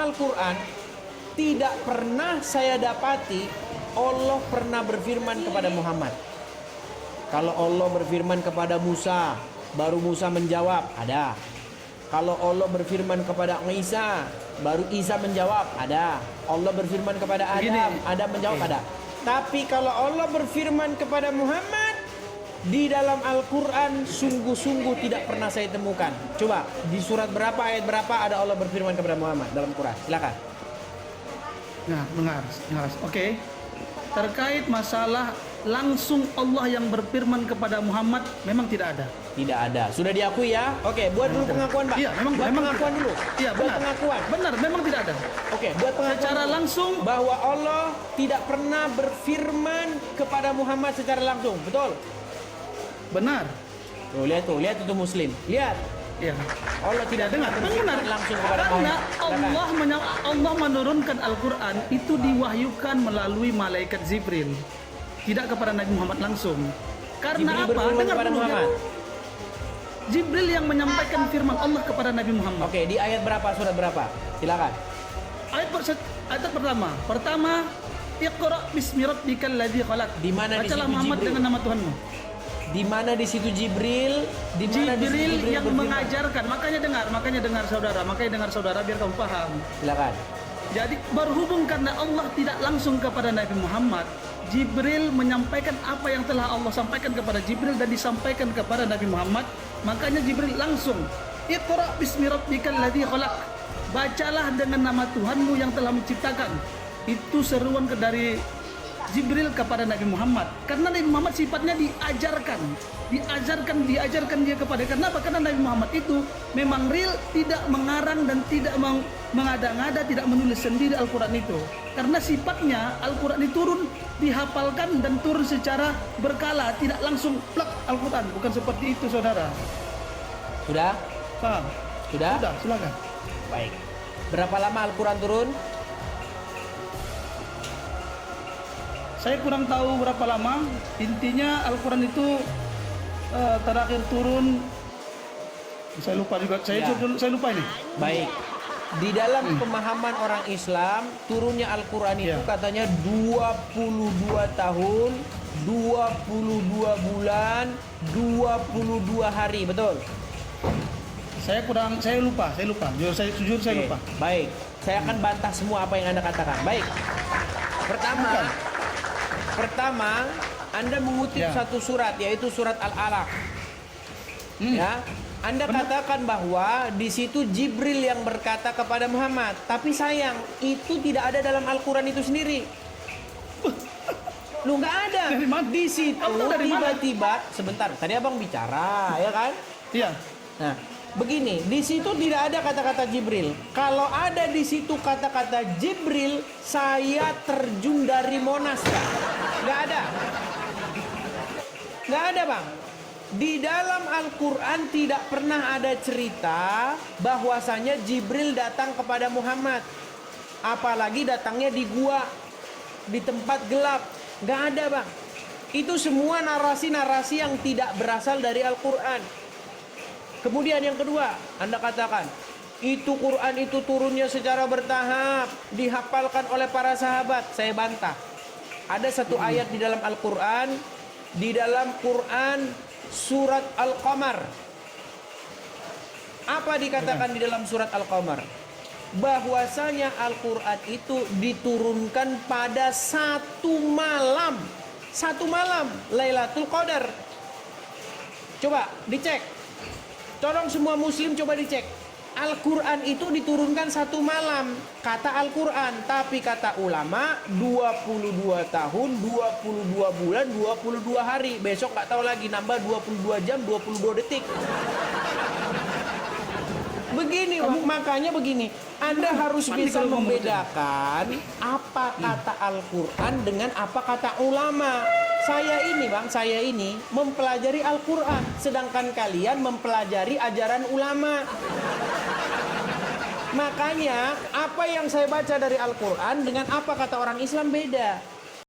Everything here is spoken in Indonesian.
Al-Quran tidak pernah saya dapati Allah pernah berfirman kepada Muhammad. Kalau Allah berfirman kepada Musa, baru Musa menjawab, ada. Kalau Allah berfirman kepada Isa, baru Isa menjawab, ada. Allah berfirman kepada Adam, Adam menjawab, ada. Tapi kalau Allah berfirman kepada Muhammad, di dalam Al-Quran sungguh-sungguh tidak pernah saya temukan. Coba di surat berapa, ayat berapa ada Allah berfirman kepada Muhammad dalam Quran? Silakan. Nah, dengar. Oke. Terkait masalah langsung Allah yang berfirman kepada Muhammad, memang tidak ada. Tidak ada. Sudah diakui ya? Oke, buat dulu pengakuan, Pak. Iya, memang pengakuan dulu. Iya, buat benar. pengakuan. Benar, memang tidak ada. Oke, buat pengakuan Secara langsung bahwa Allah tidak pernah berfirman kepada Muhammad secara langsung. Betul? benar. Tuh, lihat itu Muslim. Lihat. Iya. Allah tidak Dengar, berfirman benar. langsung kepada Karena Muhammad. Allah menurunkan Al-Quran itu diwahyukan melalui malaikat Jibril, tidak kepada Nabi Muhammad langsung. Karena Jibril apa? berfirman Dengar kepada dulu. Muhammad. Jibril yang menyampaikan firman Allah kepada Nabi Muhammad. Oke, di ayat berapa, surat berapa? Silakan. Ayat pertama, Iqra bismi rabbikal ladzi khalaq. Di mana di Bacalah situ Muhammad Jibril? dengan nama Tuhanmu. Di mana di situ Jibril? Di mana di situ Jibril Jibril yang berfirman? mengajarkan. Makanya dengar saudara biar kamu paham. Silakan. Jadi berhubung karena Allah tidak langsung kepada Nabi Muhammad, Jibril menyampaikan apa yang telah Allah sampaikan kepada Jibril dan disampaikan kepada Nabi Muhammad. Makanya Jibril langsung, Iqra bismi rabbikal ladzi khalaq. Bacalah dengan nama Tuhanmu yang telah menciptakan. Itu seruan dari Jibril kepada Nabi Muhammad. Karena Nabi Muhammad sifatnya diajarkan dia kepada. Kenapa? Karena Nabi Muhammad itu memang real, tidak mengarang dan tidak mengada-ngada, tidak menulis sendiri Al-Quran itu. Karena sifatnya Al-Quran diturun, dihafalkan dan turun secara berkala, tidak langsung plak Al-Quran. Bukan seperti itu, saudara. Sudah? Paham? Sudah? Sudah, silakan. Baik. Berapa lama Al-Quran turun? Saya kurang tahu berapa lama. Intinya Al-Quran itu terakhir turun. Saya lupa juga. Saya lupa ini. Baik. Di dalam pemahaman orang Islam, turunnya Al-Quran itu katanya 22 tahun, 22 bulan, 22 hari, betul? Saya lupa. Jujur saya lupa. Baik. Saya akan bantah semua apa yang Anda katakan. Baik. Pertama, Anda mengutip satu surat, yaitu surat Al-Alaq. Ya, Anda katakan bahwa di situ Jibril yang berkata kepada Muhammad. Tapi sayang, itu tidak ada dalam Al-Quran itu sendiri. Lu nggak ada. Di situ tiba-tiba, sebentar. Tadi abang bicara, ya kan? Iya. Nah, begini, di situ tidak ada kata-kata Jibril. Kalau ada di situ kata-kata Jibril, saya terjun dari Monas, kan? Nggak ada. Nggak ada, Bang. Di dalam Al-Quran tidak pernah ada cerita bahwasanya Jibril datang kepada Muhammad. Apalagi datangnya di gua, di tempat gelap. Nggak ada, Bang. Itu semua narasi-narasi yang tidak berasal dari Al-Quran. Kemudian yang kedua, Anda katakan, itu Quran itu turunnya secara bertahap, dihafalkan oleh para sahabat. Saya bantah. Ada satu ayat di dalam Al-Quran, di dalam Quran surat Al-Qamar. Apa dikatakan di dalam surat Al-Qamar? Bahwasanya Al-Quran itu diturunkan pada satu malam. Satu malam, Lailatul Qadar. Coba dicek. Tolong semua muslim coba dicek. Al-Quran itu diturunkan satu malam. Kata Al-Quran. Tapi kata ulama 22 tahun, 22 bulan, 22 hari. Besok gak tahu lagi, nambah 22 jam, 22 detik. Begini, makanya begini. Anda harus bisa membedakan apa kata Al-Quran dengan apa kata ulama. Saya ini mempelajari Al-Quran, sedangkan kalian mempelajari ajaran ulama. Makanya apa yang saya baca dari Al-Quran dengan apa kata orang Islam beda.